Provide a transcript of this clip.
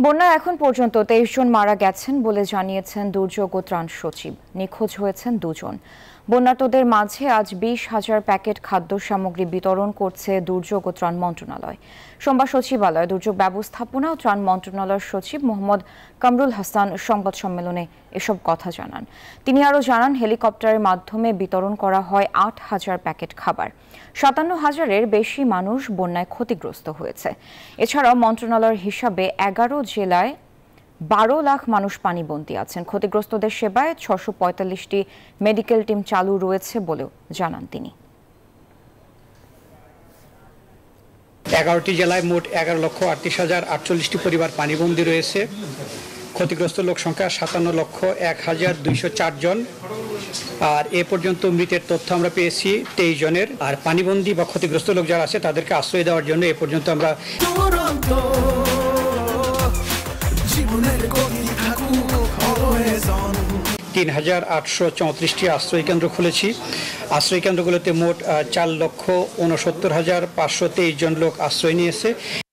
বন্যায় এখন পর্যন্ত ২৩ জন মারা গেছেন বলে জানিয়েছেন দুর্যোগ ও ত্রাণ সচিব। নিখোঁজ হয়েছেন ২ জন। বন্যার্তদের মাঝে আজ ২০,০০০ প্যাকেট খাদ্য সামগ্রী বিতরণ করছে দুর্যোগ ও ত্রাণ মন্ত্রণালয়। সোমবার সচিবালয়ে দুর্যোগ ব্যবস্থাপনা ও ত্রাণ মন্ত্রণালয়ের সচিব মোহাম্মদ কামরুল হাসান সংবাদ সম্মেলনে এসব কথা জানান। তিনি আরও জানান, হেলিকপ্টারের মাধ্যমে বিতরণ করা হয় ৮,০০০ প্যাকেট খাবার। ৫৭,০০০-এর বেশি মানুষ বন্যায় ক্ষতিগ্রস্ত হয়েছে। এছাড়াও মন্ত্রণালয়ের হিসাবে ১১ জেলায় ১২ লাখ মানুষ পানিবন্দী আছেন। ক্ষতিগ্রস্তদের সেবায় ৬৪৫টি মেডিকেল টিম চালু রয়েছে বলেও জানান তিনি। ১১টি জেলায় মোট ১১,৩৮,৪৮টি পরিবার পানিবন্দী রয়েছে। ক্ষতিগ্রস্ত লোক সংখ্যা ৫৭,০১,২০৪ জন। আর এ পর্যন্ত মৃতের তথ্য আমরা পেয়েছি ২৩ জনের। আর পানিবন্দী বা ক্ষতিগ্রস্ত লোক যারা আছে তাদেরকে আশ্রয় দেওয়ার জন্য এ পর্যন্ত আমরা ৩,৮৩৪টি আশ্রয় কেন্দ্র খুলেছি। আশ্রয় কেন্দ্রগুলোতে মোট ৪,৬৯,৫২৩ জন লোক আশ্রয় নিয়েছে।